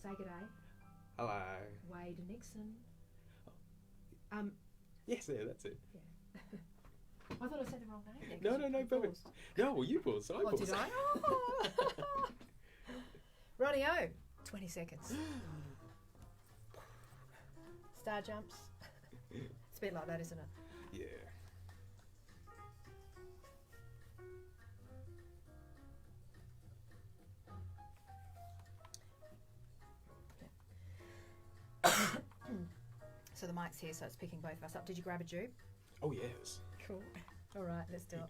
Say good day. Hello. Wade Nixon. Yes, yeah, that's it. Yeah. I thought I said the wrong name. No, perfect. No, well, you paused, so I paused. Did I? Oh. Rightio. 20 seconds. Star jumps. It's a bit like that, isn't it? Yeah. So the mic's here, so it's picking both of us up. Did you grab a tube? Oh, yes. Cool. All right, let's do it.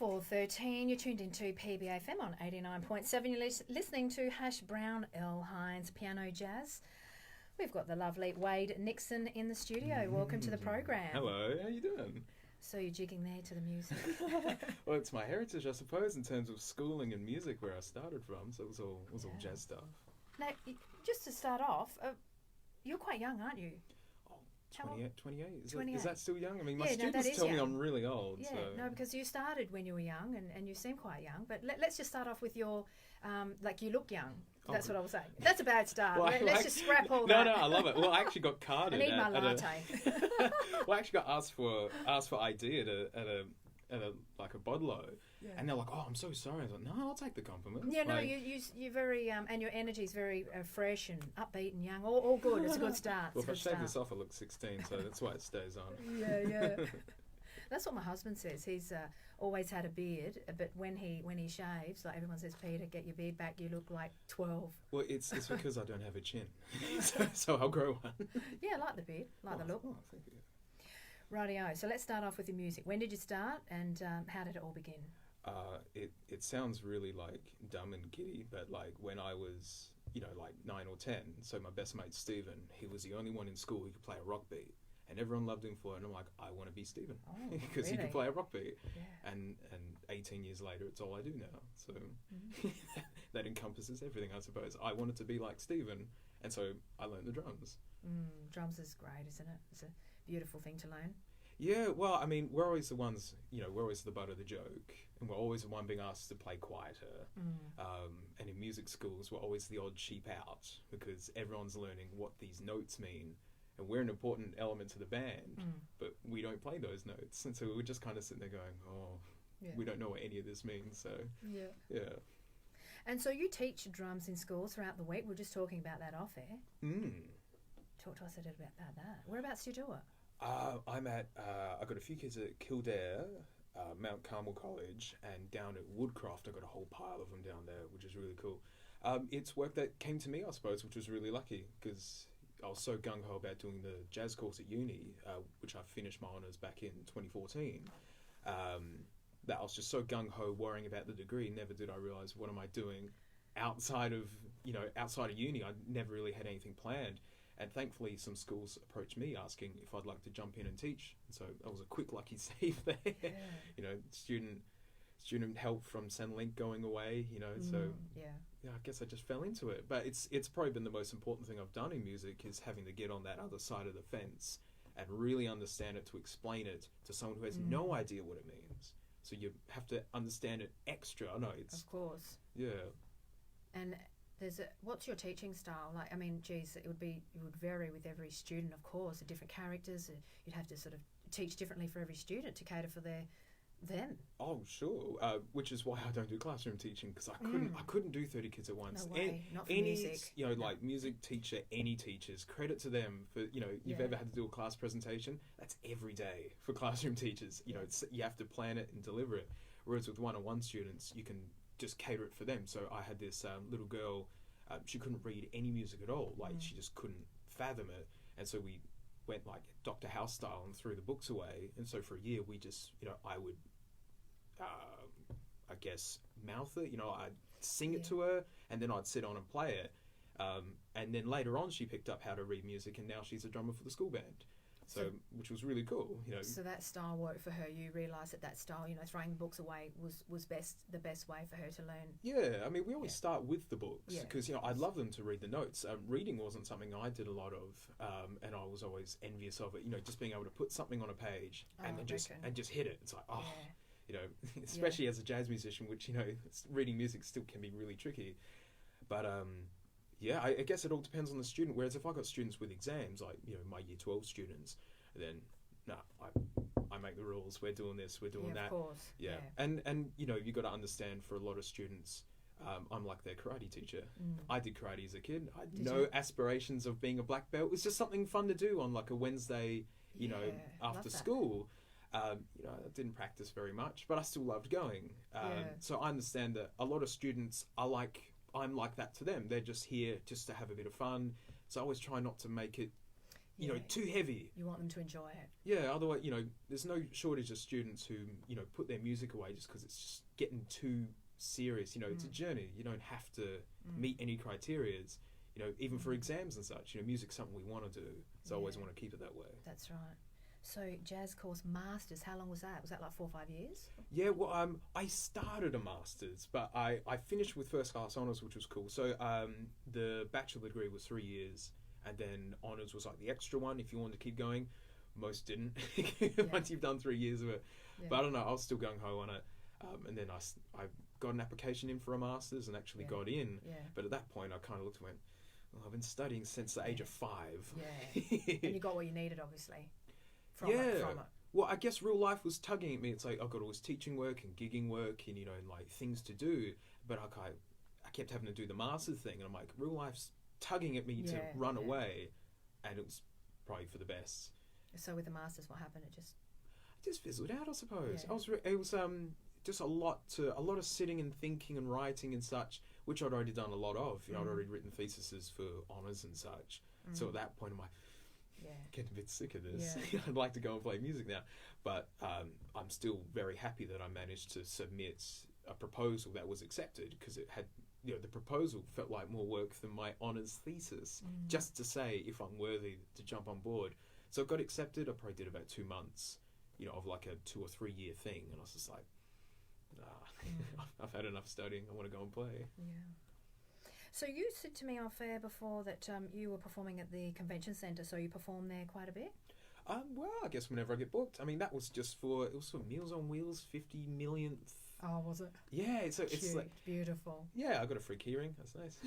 .413, you're tuned into PBFM on 89.7. You're listening to Hash Brown, L. Hines, Piano Jazz. We've got the lovely Wade Nixon in the studio. Welcome to the program. Hello, how you doing? So you're jigging there to the music. Well, it's my heritage, I suppose, in terms of schooling and music where I started from. So it was all jazz stuff. Now, just to start off, you're quite young, aren't you? 28? 28. Is that still young? I mean, my Yeah, no, students that is tell me young. I'm really old. Yeah, so. no, because you started when you were young and you seem quite young. But let's just start off with your, you look young. That's what I was saying. That's a bad start. Well, let's just scrap all that. No, I love it. Well, I actually got carded. I need my latte. Well, I actually got asked for ID at a bodlo, Yeah. and they're like, "Oh, I'm so sorry." I was like, "No, I'll take the compliment." Yeah, no, Like, you're very, and your energy's very fresh and upbeat and young. All good. It's a good start. Well, if I shave this off, I look 16, so that's why it stays on. Yeah. That's what my husband says. He's always had a beard, but when he shaves, like everyone says, Peter, get your beard back. You look like 12. Well, it's because I don't have a chin, so I'll grow one. Yeah, I like the beard, like the look. Oh, thank you. Rightio. So let's start off with the music. When did you start, and how did it all begin? It sounds really like dumb and giddy, but like when I was, like 9 or 10, so my best mate Stephen, he was the only one in school who could play a rock beat. And everyone loved him for it, and I'm like, I want to be Stephen, because he could play a rock beat. Yeah. And 18 years later, it's all I do now. So that encompasses everything, I suppose. I wanted to be like Stephen, and so I learned the drums. Drums is great, isn't it? It's a beautiful thing to learn. Yeah, well, I mean, we're always the ones, we're always the butt of the joke, and we're always the one being asked to play quieter. And in music schools, we're always the odd sheep out, because everyone's learning what these notes mean. And we're an important element to the band, but we don't play those notes. And so we're just kind of sitting there going, we don't know what any of this means. So, yeah. And so you teach drums in schools throughout the week. We were just talking about that off air. Talk to us a little bit about that. Whereabouts do you do it? I've got a few kids at Kildare, Mount Carmel College, and down at Woodcroft. I've got a whole pile of them down there, which is really cool. It's work that came to me, I suppose, which was really lucky, because I was so gung-ho about doing the jazz course at uni, which I finished my honours back in 2014, that I was just so gung-ho worrying about the degree. Never did I realise what am I doing outside of uni. I never really had anything planned. And thankfully some schools approached me asking if I'd like to jump in and teach. And so that was a quick lucky save there. Yeah. Student help from Centrelink going away, I guess I just fell into it. But it's probably been the most important thing I've done in music, is having to get on that other side of the fence and really understand it, to explain it to someone who has no idea what it means. So you have to understand it extra. I know it's... Of course. Yeah. And what's your teaching style? Like, I mean, geez, it would vary with every student, of course, the different characters. You'd have to sort of teach differently for every student to cater for them. Oh, sure. Which is why I don't do classroom teaching, because I couldn't do 30 kids at once. No way. Not for any music. Like music teacher, any teachers, credit to them for, you've ever had to do a class presentation, that's every day for classroom teachers. You have to plan it and deliver it. Whereas with one-on-one students, you can just cater it for them. So I had this little girl, she couldn't read any music at all. Like, she just couldn't fathom it. And so we went like Dr. House style and threw the books away. And so for a year, we just, I would, I guess, mouth it. I'd sing it to her, and then I'd sit on and play it. And then later on, she picked up how to read music, and now she's a drummer for the school band. So which was really cool, you know. So that style worked for her. You realised that style, you know, throwing books away was the best way for her to learn. Yeah, I mean, we always start with the books because, you know, I'd love them to read the notes. Reading wasn't something I did a lot of, and I was always envious of it. You know, just being able to put something on a page and then just hit it. It's like, you know, especially as a jazz musician, which, you know, reading music still can be really tricky. But yeah, I guess it all depends on the student. Whereas if I got students with exams, like, you know, my year 12 students, then I make the rules. We're doing this, we're doing that. Of course. Yeah. And you know, you got to understand, for a lot of students, I'm like their karate teacher. I did karate as a kid. I had no aspirations of being a black belt. It was just something fun to do on like a Wednesday, you know, after school. You know, I didn't practice very much, but I still loved going. So I understand that a lot of students are like, I'm like that to them. They're just here just to have a bit of fun. So I always try not to make it, you know, too heavy. You want them to enjoy it. Yeah, otherwise, you know, there's no shortage of students who, you know, put their music away just because it's just getting too serious. You know, it's a journey. You don't have to meet any criterias, you know, even for exams and such. You know, music's something we want to do. So I always want to keep it that way. That's right. So jazz course masters, how long was that? Was that like 4 or 5 years? Yeah, well, I started a masters, but I finished with first class honours, which was cool. So the bachelor degree was 3 years, and then honours was like the extra one if you wanted to keep going. Most didn't once you've done 3 years of it. But I don't know, I was still gung ho on it. And then I got an application in for a masters and actually got in. But at that point, I kind of looked and went, well, I've been studying since the age of 5. And you got what you needed, obviously. From it. Well, I guess real life was tugging at me. It's like I've got all this teaching work and gigging work and, you know, and like things to do. But I kept having to do the masters thing. And I'm like, real life's tugging at me to run away. And it was probably for the best. So with the masters, what happened? It just fizzled out, I suppose. It was just a lot of sitting and thinking and writing and such, which I'd already done a lot of. You know, I'd already written theses for honours and such. So at that point, I'm like, getting a bit sick of this. I'd like to go and play music now. But I'm still very happy that I managed to submit a proposal that was accepted, because it had, you know, the proposal felt like more work than my honours thesis, just to say if I'm worthy to jump on board. So it got accepted. I probably did about 2 months, you know, of like a 2 or 3 year thing. And I was just like, I've had enough studying. I want to go and play. So you said to me off air before that you were performing at the convention centre, so you perform there quite a bit? Well, I guess whenever I get booked. I mean, that was just for Meals on Wheels, 50 millionth. Oh, was it? Yeah, it's like beautiful. Yeah, I got a free keyring. That's nice.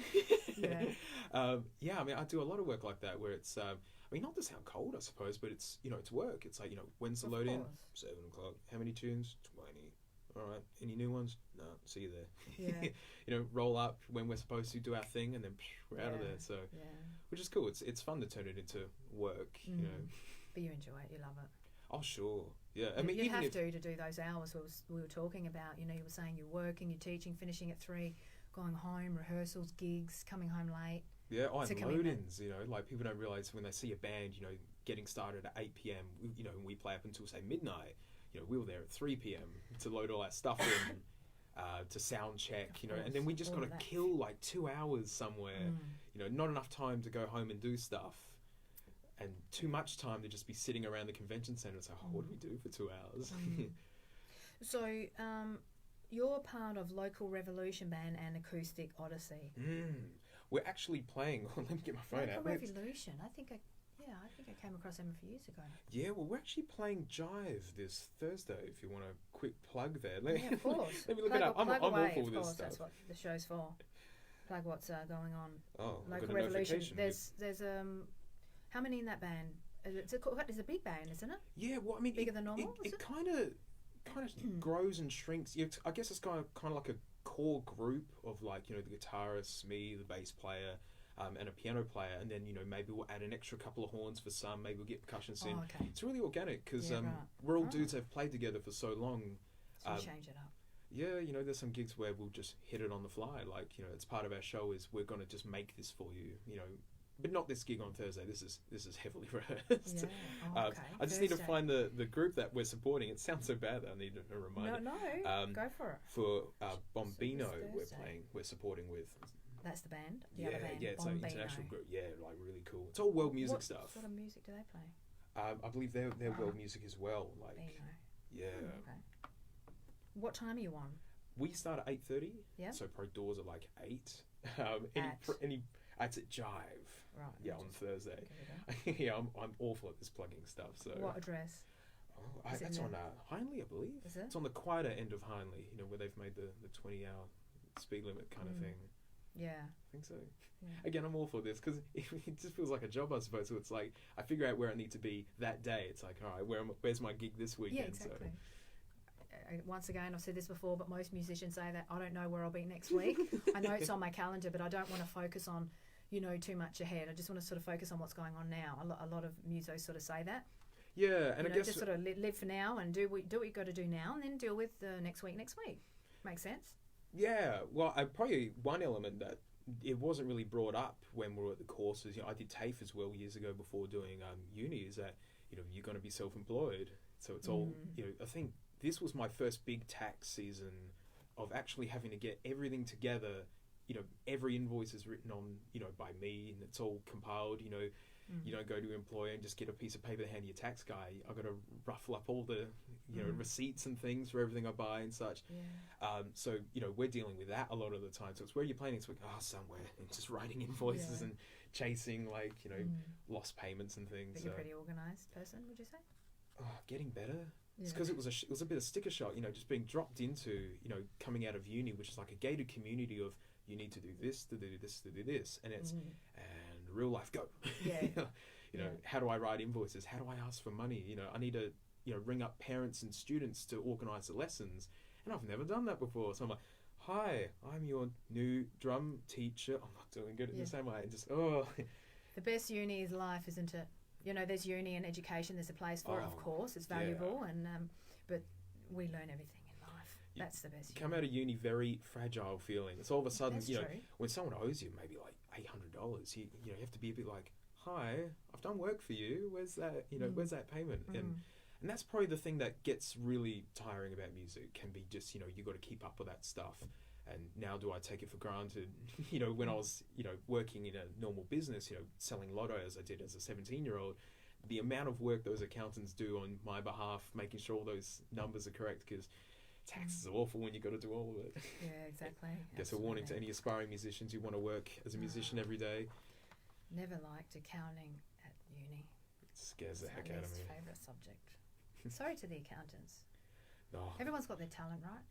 I mean, I do a lot of work like that where it's, I mean, not to sound cold, I suppose, but it's, you know, it's work. It's like, you know, when's the load in? 7 o'clock. How many tunes? 20. All right, any new ones? No, see you there. You know, roll up when we're supposed to do our thing, and then we're out of there. So, which is cool. It's fun to turn it into work, you know. But you enjoy it. You love it. Oh, sure. Yeah. I mean, you have to do those hours we were talking about. You know, you were saying you're working, you're teaching, finishing at 3, going home, rehearsals, gigs, coming home late. Yeah, and load-ins, you know, like people don't realise when they see a band, you know, getting started at 8 p.m, you know, and we play up until, say, midnight. You know, we were there at 3 p.m. to load all that stuff in, to sound check, you know, and then we just got to kill like 2 hours somewhere, you know, not enough time to go home and do stuff, and too much time to just be sitting around the convention centre. So, what do we do for 2 hours? So, you're part of Local Revolution Band and Acoustic Odyssey. We're actually playing. Let me get my phone out. Local Revolution. I think I came across them a few years ago. Yeah, well, we're actually playing Jive this Thursday, if you want a quick plug there. Of course. Let me look it up. I'm all for this stuff. That's what the show's for. Plug what's going on. Oh, Local Revolution. There's how many in that band? It's a big band, isn't it? Yeah, well, I mean, bigger than normal. It kind of grows and shrinks. I guess it's kind of like a core group of, like, you know, the guitarist, me, the bass player, and a piano player, and then, you know, maybe we'll add an extra couple of horns for some, maybe we'll get percussions in. Okay. It's really organic, because we're all dudes that have played together for so long. So you change it up. Yeah, you know, there's some gigs where we'll just hit it on the fly, like, you know, it's part of our show is we're going to just make this for you, you know, but not this gig on Thursday. This is heavily rehearsed. Yeah. Okay. I just need to find the group that we're supporting. It sounds so bad that I need a reminder. No, go for it. For Bombino, we're supporting with. That's the band? The other band? Yeah, it's like an international group. Yeah, like really cool. It's all world music stuff. What sort of music do they play? I believe they're world music as well. Like, Beano. yeah. Okay. What time are you on? We start at 8:30. Yeah. So probably doors are like 8. It's at Jive. Right. Yeah, on Thursday. Okay, Yeah, I'm awful at this plugging stuff. So what address? that's on Hindley, I believe. Is it? It's on the quieter end of Hindley. You know, where they've made the 20-hour speed limit kind of thing. Yeah. I think so. Yeah. Again, I'm all for this because it just feels like a job, I suppose. So it's like I figure out where I need to be that day. It's like, all right, where's my gig this weekend? Yeah, exactly. So. Once again, I've said this before, but most musicians say that I don't know where I'll be next week. I know it's on my calendar, but I don't want to focus on, too much ahead. I just want to sort of focus on what's going on now. A lot of musos sort of say that. Yeah, and I guess just sort of live for now and do what you got to do now, and then deal with the next week. Makes sense. Yeah, well, probably one element that it wasn't really brought up when we were at the courses. I did TAFE as well years ago before doing uni. Is that you're going to be self-employed, so it's all I think this was my first big tax season of actually having to get everything together. Every invoice is written on by me, and it's all compiled. You don't go to an employer and just get a piece of paper to hand your tax guy. I've got to ruffle up all the receipts and things for everything I buy and such. Yeah. So we're dealing with that a lot of the time. So it's where you're planning to somewhere and just writing invoices and chasing lost payments and things. But you're a pretty organised person, would you say? Getting better. It's because it was a bit of sticker shock. Just being dropped into coming out of uni, which is like a gated community of you need to do this, to do this, to do this, and it's and real life go. Yeah. How do I write invoices? How do I ask for money? I need to ring up parents and students to organise the lessons, and I've never done that before. So I'm like, hi, I'm your new drum teacher. I'm not doing good at the same way. And just The best uni is life, isn't it? There's uni and education. There's a place for it, of course. It's valuable, and but we learn everything in life. That's the best. Come out of uni very fragile feeling. It's all of a sudden, That's true. when someone owes you maybe like $800, you have to be a bit like, hi, I've done work for you. Where's that? Where's that payment? And that's probably the thing that gets really tiring about music. Can be just you got to keep up with that stuff. And now do I take it for granted? When I was working in a normal business, selling lotto as I did as a 17-year-old, the amount of work those accountants do on my behalf, making sure all those numbers are correct, because taxes are awful when you got to do all of it. Yeah, exactly. I guess a warning to any aspiring musicians who want to work as a musician every day. Never liked accounting at uni. It scares the heck my out of least me. favourite subject. Sorry to the accountants. Oh. Everyone's got their talent, right?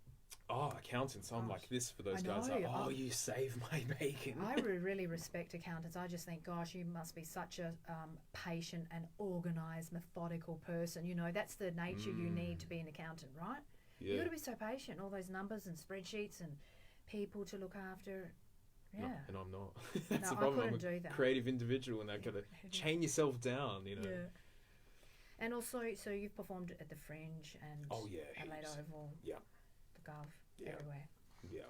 Accountants. I'm like this for those I guys. know. Like, you save my bacon. I really respect accountants. I just think, gosh, you must be such a patient and organised, methodical person. That's the nature you need to be an accountant, right? Yeah. You've got to be so patient. All those numbers and spreadsheets and people to look after. Yeah. No, and I'm not. That's the I problem. couldn't I'm a do that. creative individual, and I've got to chain yourself down, Yeah. And also, so you've performed at the Fringe and Adelaide heaps. Oval. Yeah. The Gov. Everywhere. Yeah.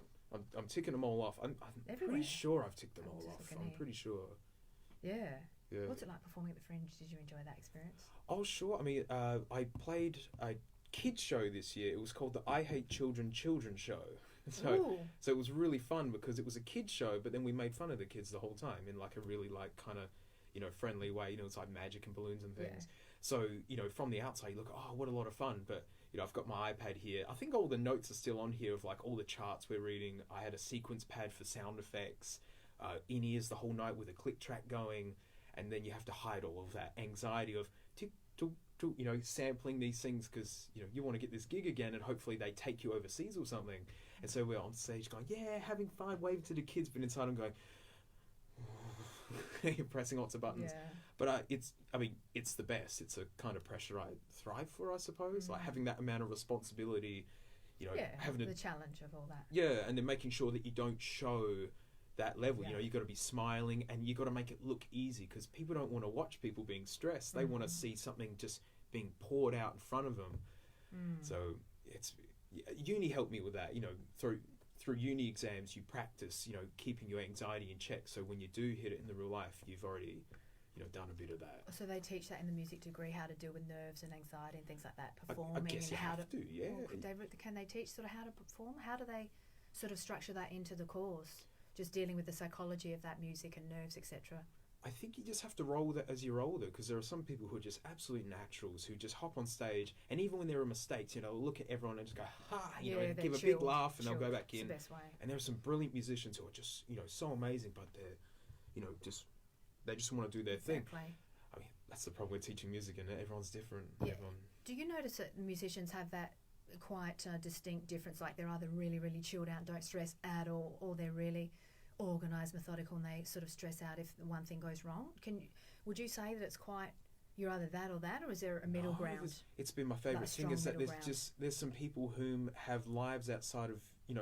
I'm ticking them all off. I'm Everywhere. pretty sure I've ticked them I'm all just off. looking I'm here. pretty sure. Yeah. Yeah. What's it like performing at the Fringe? Did you enjoy that experience? Oh, sure. I mean, I played a kids show this year. It was called the I Hate Children show. So it was really fun because it was a kids show, but then we made fun of the kids the whole time in like a really like kind of friendly way. It's like magic and balloons and things. So from the outside you look, what a lot of fun. But I've got my iPad here. I think all the notes are still on here of like all the charts we're reading. I had a sequence pad for sound effects, in-ears the whole night with a click track going, and then you have to hide all of that anxiety of tick tock, sampling these things because you want to get this gig again, and hopefully they take you overseas or something. And so we're on stage going, having fun, waving to the kids, but inside I'm going, you're pressing lots of buttons. Yeah. But it's the best. It's a kind of pressure I thrive for, I suppose. Like having that amount of responsibility, having the challenge of all that. Yeah, and then making sure that you don't show that level. You got to be smiling, and you got to make it look easy because people don't want to watch people being stressed. They want to see something just being poured out in front of them. So uni helped me with that. Through uni exams, you practice, keeping your anxiety in check. So when you do hit it in the real life, you've already, done a bit of that. So they teach that in the music degree, how to deal with nerves and anxiety and things like that, performing. I guess and you how have to, yeah. Well, can they teach sort of how to perform? How do they sort of structure that into the course? Just dealing with the psychology of that music and nerves, etc. I think you just have to roll with it as you're older, because there are some people who are just absolute naturals who just hop on stage, and even when there are mistakes, they'll look at everyone and just go, ha, and give a big laugh, and they'll go back in. It's the best way. And there are some brilliant musicians who are just, so amazing, but they're, they just want to do their thing. I mean, that's the problem with teaching music, and everyone's different. Yeah. Do you notice that musicians have that quite distinct difference? Like they're either really, really chilled out, don't stress at all, or they're really organised, methodical, and they sort of stress out if one thing goes wrong. Would you say that it's quite, you're either that, or is there a middle ground? It's been my favourite thing is that there's some people whom have lives outside of,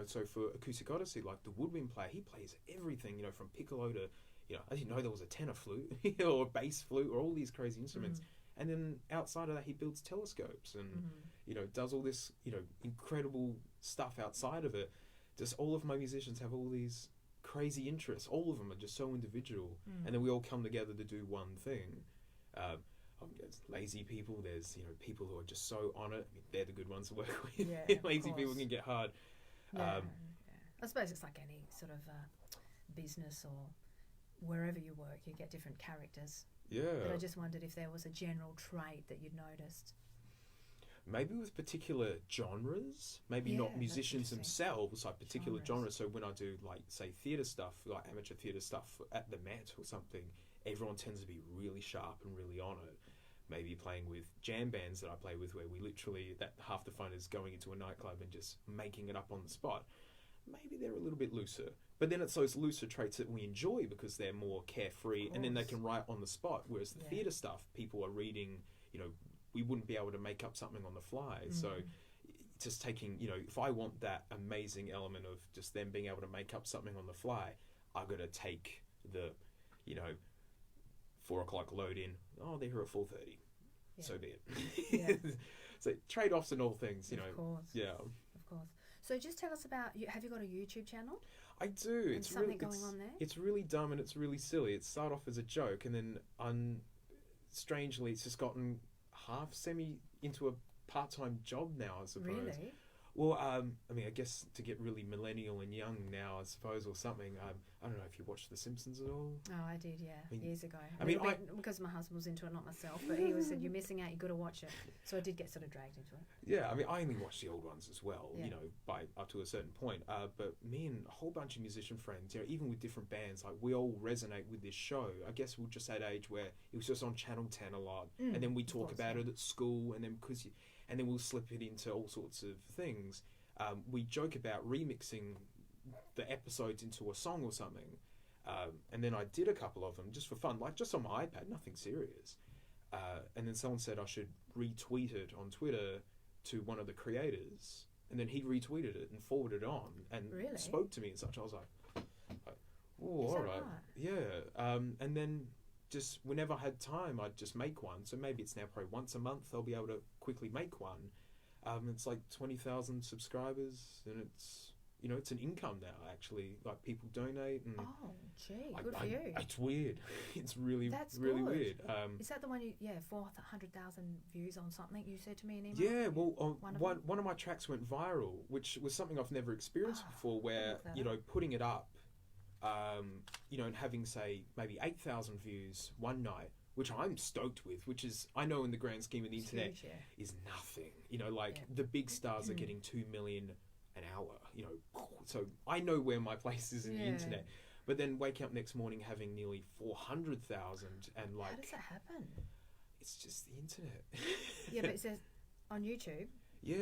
so for Acoustic Odyssey, like the woodwind player, he plays everything, from piccolo to, I didn't know there was a tenor flute or a bass flute or all these crazy instruments. And then outside of that, he builds telescopes and, does all this, incredible stuff outside of it. Just all of my musicians have all these crazy interests. All of them are just so individual. And then we all come together to do one thing. There's lazy people. There's, people who are just so on it. I mean, they're the good ones to work with. Yeah, lazy people can get hard. Yeah. I suppose it's like any sort of business or wherever you work, you get different characters. Yeah. But I just wondered if there was a general trait that you'd noticed. Maybe with particular genres, maybe not musicians themselves, like particular genres. So when I do, like, say, theatre stuff, like amateur theatre stuff at the Met or something, everyone tends to be really sharp and really on it. Maybe playing with jam bands that I play with, where we literally, that half the fun is going into a nightclub and just making it up on the spot. Maybe they're a little bit looser. But then it's those looser traits that we enjoy because they're more carefree, and then they can write on the spot. Whereas the theatre stuff, people are reading, we wouldn't be able to make up something on the fly. So just taking, if I want that amazing element of just them being able to make up something on the fly, I've got to take the, 4 o'clock load in. Oh, they're here at 4:30. Yeah. So be it. So trade-offs and all things, Of course. Yeah. Of course. So just tell us about, have you got a YouTube channel? I do. And it's something going on there? It's really dumb and it's really silly. It started off as a joke, and then strangely it's just gotten half semi into a part-time job now, I suppose. Really? Well, I guess to get really millennial and young now, I suppose, or something. I don't know if you watched The Simpsons at all. Oh, I did, yeah, years ago. Because my husband was into it, not myself, but he said, you're missing out, you've got to watch it. So I did get sort of dragged into it. Yeah, I only watched the old ones as well, by up to a certain point. But me and a whole bunch of musician friends, even with different bands, like we all resonate with this show. I guess we're just that age where it was just on Channel 10 a lot, and then we talk about it at school, and then and then we'll slip it into all sorts of things. We joke about remixing the episodes into a song or something. And then I did a couple of them just for fun, like just on my iPad, nothing serious. And then someone said I should retweet it on Twitter to one of the creators. And then he retweeted it and forwarded it on and spoke to me and such. I was like, oh, all right. Yeah. And then just whenever I had time, I'd just make one. So maybe it's now probably once a month I'll be able to quickly make one. It's like 20,000 subscribers, and it's it's an income now, actually. Like, people donate. And oh, gee, good for you. It's weird. It's really, That's really good. weird. Is that the one 400,000 views on something you said to me in email? Yeah, well, one of my tracks went viral, which was something I've never experienced before, where, putting it up, and having, say, maybe 8,000 views one night, which I'm stoked with, which is, I know in the grand scheme of the internet, huge, is nothing. The big stars are getting 2 million an hour, so I know where my place is in the internet. But then waking up next morning having nearly 400,000 and like... How does that happen? It's just the internet. Yeah, but it says on YouTube... Yeah,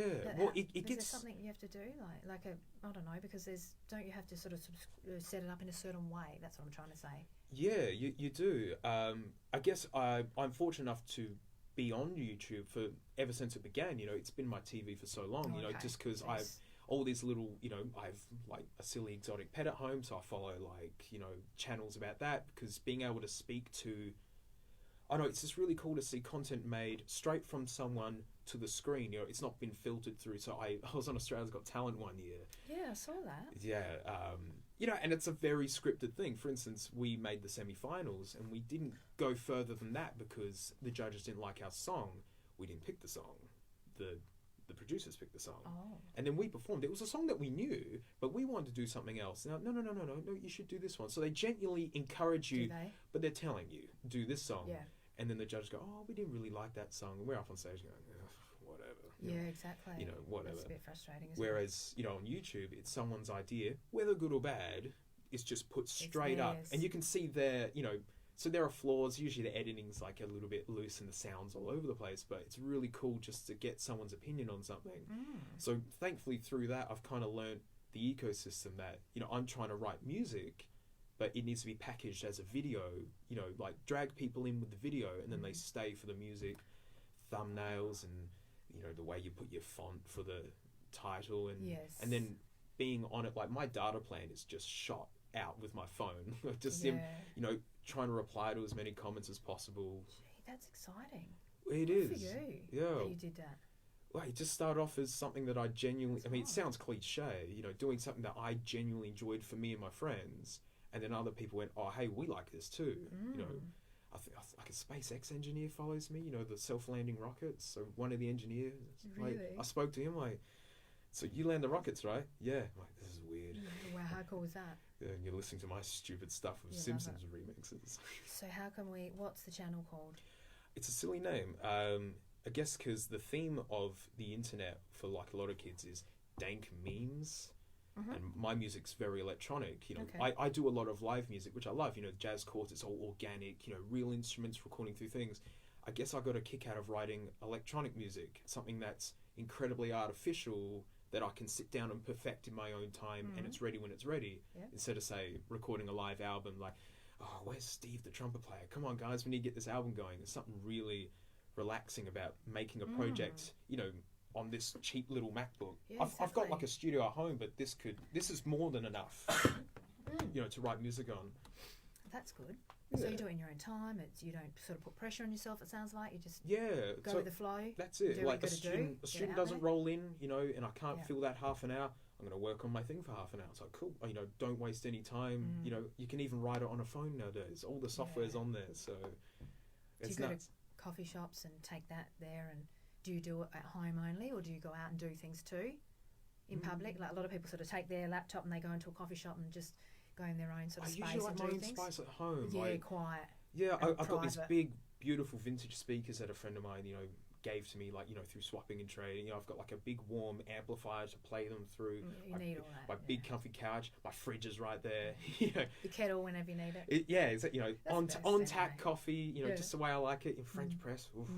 it gets... Is there something you have to do? Like I don't know, because don't you have to sort of set it up in a certain way? That's what I'm trying to say. Yeah, you do. I guess I'm fortunate enough to be on YouTube for ever since it began. It's been my TV for so long, just because I've all these little, I've like a silly exotic pet at home, so I follow like, channels about that, because being able to speak to... I know, it's just really cool to see content made straight from someone to the screen. It's not been filtered through. So I was on Australia's Got Talent one year. Yeah, I saw that. Yeah, and it's a very scripted thing. For instance, we made the semi-finals and we didn't go further than that because the judges didn't like our song. We didn't pick the song. The the producers picked the song. Oh. And then we performed. It was a song that we knew, but we wanted to do something else. Now, no, you should do this one. So they gently encourage you, Do they? but they're telling you, do this song. Yeah. And then the judges go, oh, we didn't really like that song. And we're up on stage going, whatever. Yeah, exactly. You know, whatever. That's a bit frustrating, isn't Whereas, you know, on YouTube, it's someone's idea, whether good or bad, it's just put straight up. And you can see their, you know, so there are flaws. Usually the editing's like a little bit loose and the sound's all over the place, but it's really cool just to get someone's opinion on something. So thankfully through that, I've kind of learned the ecosystem that, you know, I'm trying to write music, but it needs to be packaged as a video, you know, like drag people in with the video and then they stay for the music, thumbnails and, you know, the way you put your font for the title and then being on it, like my data plan is just shot out with my phone. Just him, you know, trying to reply to as many comments as possible. Gee, that's exciting. It Good is. for you. Yeah. That you did that. Well, it just started off as something that I genuinely, I mean, it sounds cliche, you know, doing something that I genuinely enjoyed for me and my friends. And then other people went, oh, hey, we like this too. You know, I think like a SpaceX engineer follows me, you know, the self-landing rockets. So one of the engineers, Really? like, I spoke to him, like, so you land the rockets, right? Yeah. I'm like, this is weird. Wow, how cool was that? Yeah, and you're listening to my stupid stuff of Simpsons remixes. So how can what's the channel called? It's a silly name. I guess because the theme of the internet for like a lot of kids is dank memes. And my music's very electronic, you know. I do a lot of live music, which I love, you know, jazz chords, it's all organic, you know, real instruments recording through things. I guess I got a kick out of writing electronic music, something that's incredibly artificial that I can sit down and perfect in my own time and it's ready when it's ready. Instead of, say, recording a live album like, oh, where's Steve, the trumpet player? Come on, guys, we need to get this album going. There's something really relaxing about making a project, you know, on this cheap little MacBook. I've got like a studio at home, but this is more than enough, you know, to write music on. That's good. So you do it in your own time. You don't sort of put pressure on yourself. It sounds like you just go with the flow. That's it. Do like what a you gotta student doesn't roll in, you know, and I can't fill that half an hour. I'm going to work on my thing for half an hour. It's like, cool. You know, don't waste any time. You know, you can even write it on a phone nowadays. All the software's on there, so it's do you go to coffee shops and take that there, and do you do it at home only, or do you go out and do things too in public? Like a lot of people sort of take their laptop and they go into a coffee shop and just go in their own sort of space usually and like do my own things. space at home. Yeah, like, quiet. Yeah, I've got these private. big, beautiful vintage speakers that a friend of mine, you know, gave to me, like, you know, through swapping and trading. You know, I've got like a big warm amplifier to play them through. You need all that. My big comfy couch, my fridge is right there. You know, the kettle whenever you need it. it's, you know, That's on tap coffee. You know, just the way I like it in French press. Oof.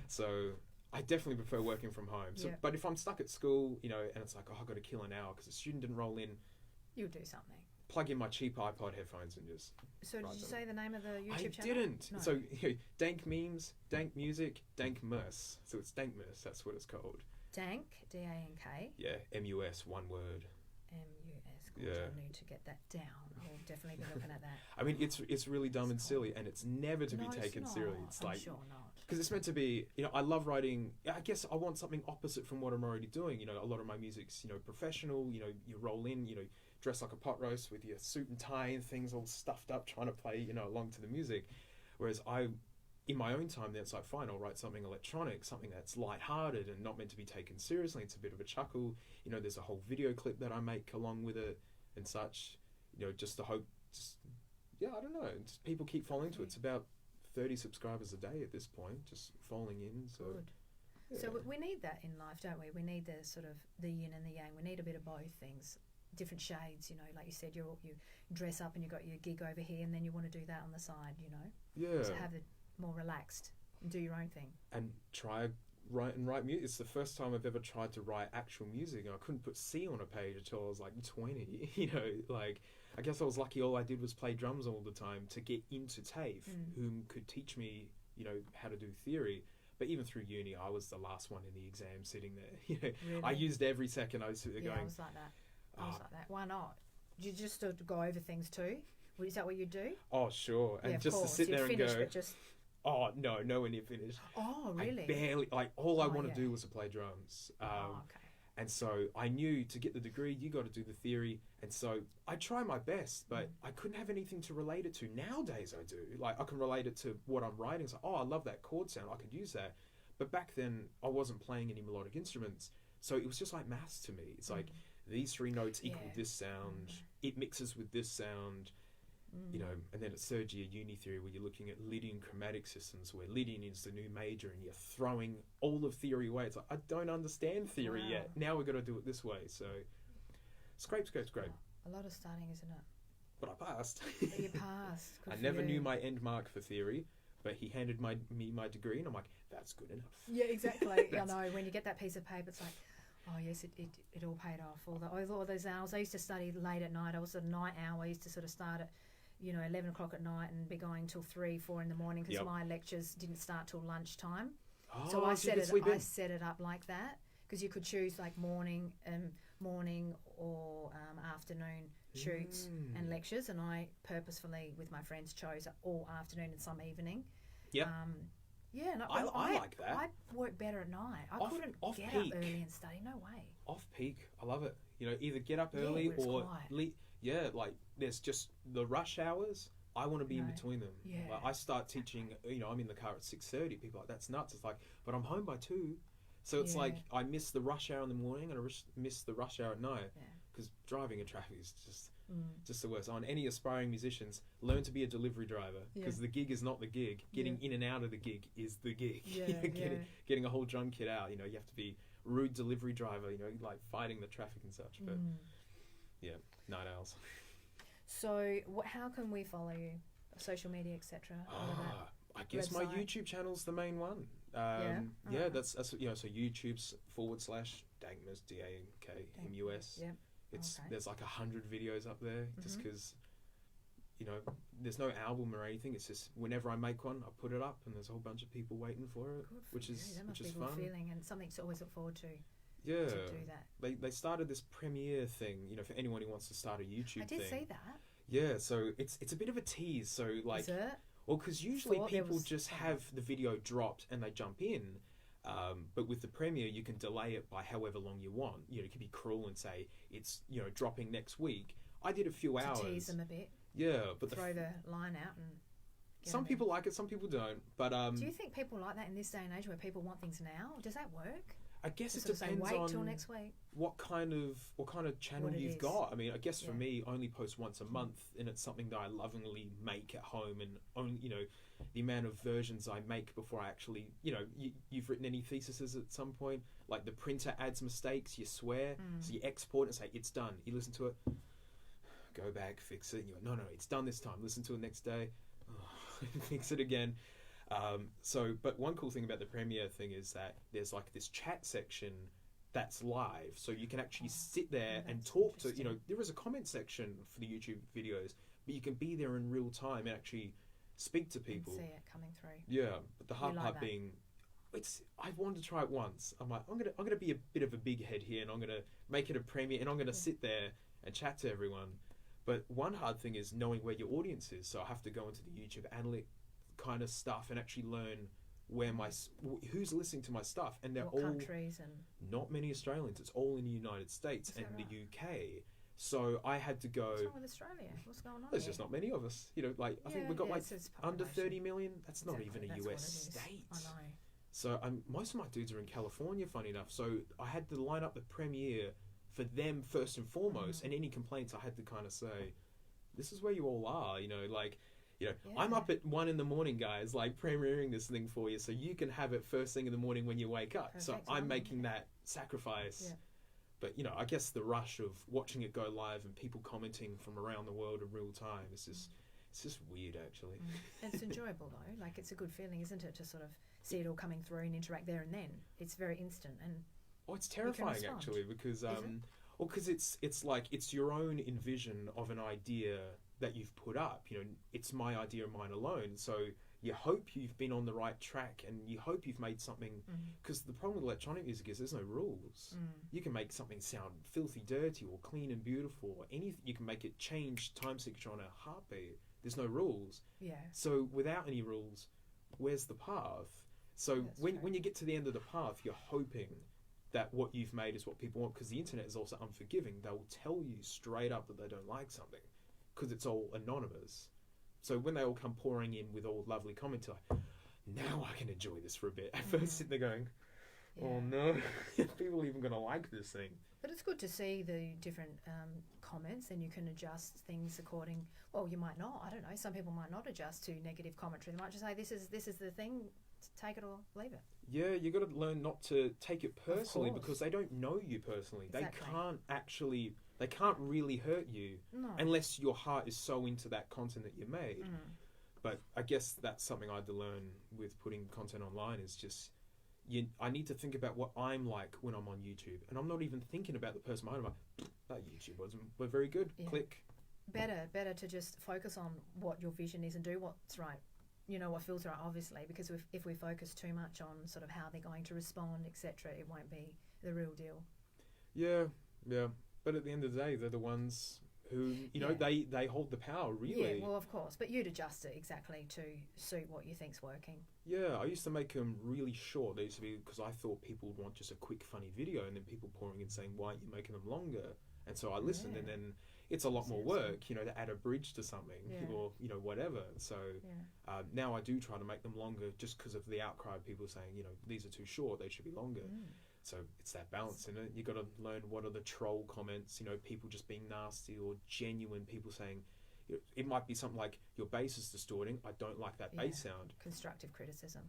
So I definitely prefer working from home. So, but if I'm stuck at school, you know, and it's like, oh, I've got to kill an hour because a student didn't roll in, you'll do something. Plug in my cheap iPod headphones and just. So did you say the name of the YouTube channel? I didn't. No. So you know, dank memes, dank music, dank mus. So it's dank mus. That's what it's called. Dank, D-A-N-K. Yeah, M-U-S, one word. M-U-S. Good. I need to get that down. I'll definitely be looking at that. I mean, it's really dumb and silly, and it's never to be taken seriously. It's like, I'm sure not. Because it's meant to be, you know, I love writing. I guess I want something opposite from what I'm already doing. You know, a lot of my music's, you know, professional. You know, you roll in, you know, dress like a pot roast with your suit and tie and things all stuffed up, trying to play, you know, along to the music. Whereas in my own time, then it's like, fine, I'll write something electronic, something that's lighthearted and not meant to be taken seriously. It's a bit of a chuckle. You know, there's a whole video clip that I make along with it and such. You know, just to hope, I don't know. Just people keep falling to it. It's about 30 subscribers a day at this point, just falling in. So. Good. Yeah. So we need that in life, don't we? We need the sort of the yin and the yang. We need a bit of both things. Different shades, you know, like you said, you dress up and you got your gig over here, and then you want to do that on the side, you know. Yeah. So have it more relaxed and do your own thing. And write music. It's the first time I've ever tried to write actual music, and I couldn't put C on a page until I was like 20. You know, like I guess I was lucky. All I did was play drums all the time to get into TAFE, whom could teach me, you know, how to do theory. But even through uni, I was the last one in the exam sitting there. You know, really? I used every second. I was sitting there going. I was like that. Why not? You just to go over things too? Is that what you do? Oh, sure. And just to sit there and go. Oh, no, nowhere near finished. Oh, really? I barely, like, all I want to do was to play drums. Okay. And so I knew to get the degree, you got to do the theory. And so I try my best, but I couldn't have anything to relate it to. Nowadays I do. Like, I can relate it to what I'm writing. It's like, oh, I love that chord sound. I could use that. But back then, I wasn't playing any melodic instruments, so it was just like maths to me. It's like these 3 notes equal this sound. It mixes with this sound. You know, and then it's third year uni theory where you're looking at Lydian chromatic systems where Lydian is the new major and you're throwing all of theory away. It's like, I don't understand theory yet. Now we've got to do it this way. So, scrape. A lot of studying, isn't it? But I passed. But you passed. Good I for never you. knew my end mark for theory, but he handed me my degree and I'm like, that's good enough. Yeah, exactly. I know, when you get that piece of paper, it's like, oh yes, it all paid off. All those hours. I used to study late at night. I was a night owl. I used to sort of start at 11 o'clock at night and be going till 3, 4 in the morning because my lectures didn't start till lunchtime. Oh, so I set it up like that because you could choose like morning or afternoon shoots and lectures, and I purposefully with my friends chose all afternoon and some evening. Yep. No, I like that. I work better at night. I couldn't get peak. up early and study. No way. Off peak, I love it. Either get up early or like there's just the rush hours. I want to be in between them. Yeah. Like I start teaching. I'm in the car at 6:30. People are like, that's nuts. It's like, but I'm home by 2. So it's like I miss the rush hour in the morning and I miss the rush hour at night because driving in traffic is just the worst. On any aspiring musicians, learn to be a delivery driver because the gig is not the gig. Getting in and out of the gig is the gig. Getting a whole drum kit out. You have to be rude delivery driver. Like fighting the traffic and such. But night owls. So how can we follow you? Social media, etc. I guess my YouTube channel's the main one. That's so YouTube's /Dankmus DANKMUS. Yeah. There's like 100 videos up there just because there's no album or anything. It's just whenever I make one, I put it up and there's a whole bunch of people waiting for it, which is fun. Feeling and something to always look forward to. Yeah, to do that. They started this premiere thing. For anyone who wants to start a YouTube thing. I did see that. Yeah, so it's a bit of a tease. So like, is it? Well, because usually people just have the video dropped and they jump in. But with the premiere, you can delay it by however long you want. You can be cruel and say it's dropping next week. I did a few hours. To tease them a bit. Yeah, but throw the line out and. Some people like it, some people don't. But do you think people like that in this day and age where people want things now? Does that work? I guess it depends wait on till next week. what kind of channel you've got. I mean, I guess for me, I only post once a month, and it's something that I lovingly make at home, and only the amount of versions I make before I actually you've written any theses at some point, like the printer adds mistakes, you swear, so you export it and say it's done. You listen to it, go back, fix it. And you're like, no, it's done this time. Listen to it next day, fix it again. But one cool thing about the Premiere thing is that there's like this chat section that's live, so you can actually sit there and talk to. There is a comment section for the YouTube videos, but you can be there in real time and actually speak to people. And see it coming through. Yeah, but the hard part being, I wanted to try it once. I'm like, I'm gonna be a bit of a big head here, and I'm gonna make it a premiere, and I'm gonna sit there and chat to everyone. But one hard thing is knowing where your audience is. So I have to go into the YouTube analytics kind of stuff and actually learn who's listening to my stuff, and they're all countries and not many Australians. It's all in the United States and the UK. So I had to go. What's wrong with Australia? What's going on? There's just not many of us. I think we've got under 30 million. That's not even a US state. I know. So most of my dudes are in California, funny enough. So I had to line up the premiere for them first and foremost, and any complaints I had to kind of say, this is where you all are, I'm up at 1 a.m, guys, like premiering this thing for you, so you can have it first thing in the morning when you wake up. Perfect. So I'm making that sacrifice. Yeah. But, I guess the rush of watching it go live and people commenting from around the world in real time, it's just weird, actually. It's enjoyable, though. Like, it's a good feeling, isn't it, to sort of see it all coming through and interact there and then. It's very instant. And it's terrifying, actually, because it's like it's your own envision of an idea that you've put up. It's my idea, mine alone. So you hope you've been on the right track, and you hope you've made something. Because the problem with electronic music is there's no rules. You can make something sound filthy dirty or clean and beautiful, or anything. You can make it change time signature on a heartbeat. There's no rules. Yeah. So without any rules, where's the path? So when you get to the end of the path, you're hoping that what you've made is what people want, because the internet is also unforgiving. They'll tell you straight up that they don't like something because it's all anonymous. So when they all come pouring in with all lovely comments, like, now I can enjoy this for a bit. At first, sitting there going, Yeah. oh no, are people even going to like this thing? But it's good to see the different comments, and you can adjust things according. Well, you might not. I don't know. Some people might not adjust to negative commentary. They might just say, "This is the thing. Take it or leave it." Yeah, you got to learn not to take it personally course. because they don't know you personally. Exactly. They can't really hurt you No. unless your heart is so into that content that you made. But I guess that's something I had to learn with putting content online is just. I need to think about what I'm like when I'm on YouTube, and I'm not even thinking about the person behind me. That YouTube were very good. Yeah. Click. Better to just focus on what your vision is and do what's right. You know, what feels right, obviously, because if we focus too much on sort of how they're going to respond, etc., it won't be the real deal. Yeah. But at the end of the day, they're the ones who, they hold the power, really. Yeah, well, of course. But you'd adjust it exactly to suit what you think's working. Yeah, I used to make them really short. They used to be, because I thought people would want just a quick, funny video, and then people pouring in saying, why aren't you making them longer? And so I listened, and then it's a lot more work, to add a bridge to something, or, whatever. So now I do try to make them longer just because of the outcry of people saying, these are too short, they should be longer. So it's that balance in it. You got to learn what are the troll comments, people just being nasty, or genuine people saying, it might be something like, your bass is distorting, I don't like that bass sound. Constructive criticism.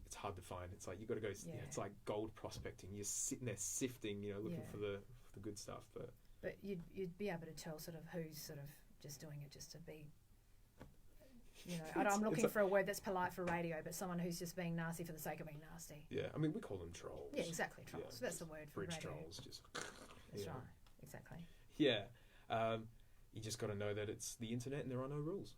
It's hard to find. It's like you got to go. It's like gold prospecting. You're sitting there sifting, looking for the good stuff. But you'd be able to tell sort of who's sort of just doing it just to be. I'm looking for a word that's polite for radio, but someone who's just being nasty for the sake of being nasty. Yeah, I mean we call them trolls. Yeah, exactly, trolls. Yeah, that's the word for bridge radio. Trolls. Just. That's right. Exactly. Yeah. You just got to know that it's the internet and there are no rules.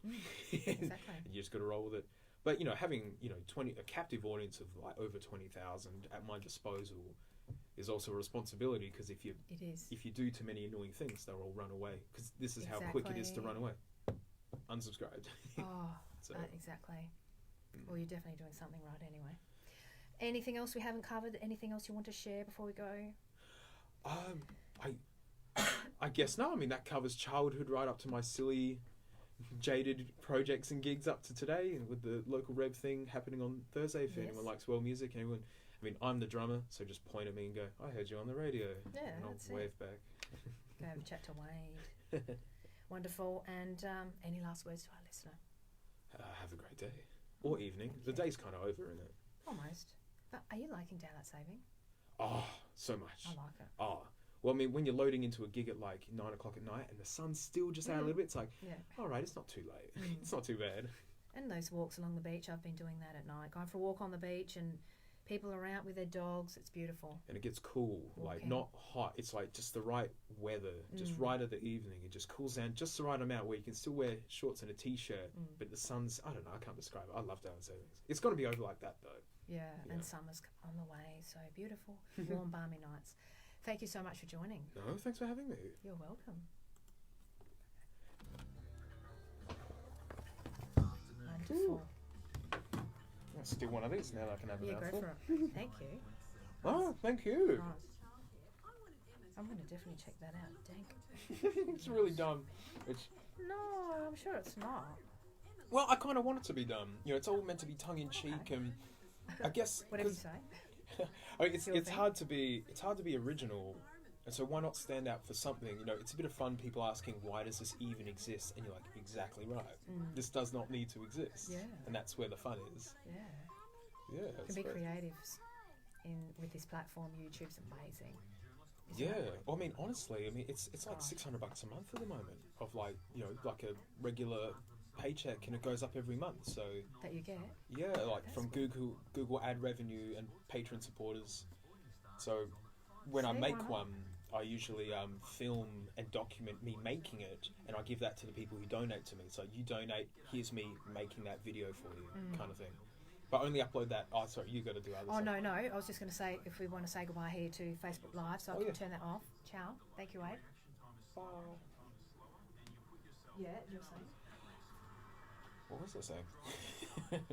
Exactly. You just got to roll with it. But having a captive audience of like over 20,000 at my disposal is also a responsibility, because if you do too many annoying things, they'll all run away. Because this is how quick it is to run away. Unsubscribed. Exactly. Well, you're definitely doing something right anyway. Anything else we haven't covered? Anything else you want to share before we go? I guess no. I mean, that covers childhood right up to my silly, jaded projects and gigs up to today, and with the local Rev thing happening on Thursday for anyone likes world music. And everyone, I mean, I'm the drummer, so just point at me and go, I heard you on the radio. Yeah, and I'll wave back. Go have a chat to Wade. Wonderful. And any last words to our listener? Have a great day. Or evening. The day's kind of over, isn't it? Almost. But are you liking daylight saving? Oh, so much. I like it. Oh. Well, I mean, when you're loading into a gig at like 9 o'clock at night and the sun's still just out a little bit, it's like, all right, it's not too late. It's not too bad. And those walks along the beach, I've been doing that at night. Going for a walk on the beach and people are out with their dogs. It's beautiful. And it gets cool, like not hot. It's like just the right weather, just right at the evening. It just cools down just the right amount where you can still wear shorts and a t-shirt, but the sun's, I don't know, I can't describe it. I love daylight savings. It's got to be over like that though. Yeah, and summer's on the way, so beautiful. Warm, balmy nights. Thank you so much for joining. No, thanks for having me. You're welcome. Wonderful. I'll steal one of these now that I can have a mouthful. Go for it. Thank you. Oh, thank you. Right. I'm going to definitely check that out. Dank. It's really dumb. No, I'm sure it's not. Well, I kind of want it to be dumb. It's all meant to be tongue-in-cheek, and I guess whatever you say. I mean, it's hard to be original, and so why not stand out for something? It's a bit of fun. People asking, why does this even exist? And you're like, exactly right. This does not need to exist. Yeah. And that's where the fun is. Yeah. Yeah. You can be creative with this platform. YouTube's amazing. Well, I mean, honestly, it's like $600 a month at the moment of like like a regular paycheck, and it goes up every month. So that you get. Yeah, like that's from Google ad revenue and patron supporters. So when I make one, I usually film and document me making it, and I give that to the people who donate to me. So you donate, here's me making that video for you, kind of thing. But only upload that. Oh, sorry, you got to do other stuff. No. I was just going to say, if we want to say goodbye here to Facebook Live, so I can turn that off. Ciao. Thank you, Wade. Bye. Yeah, you're saying. What was I saying?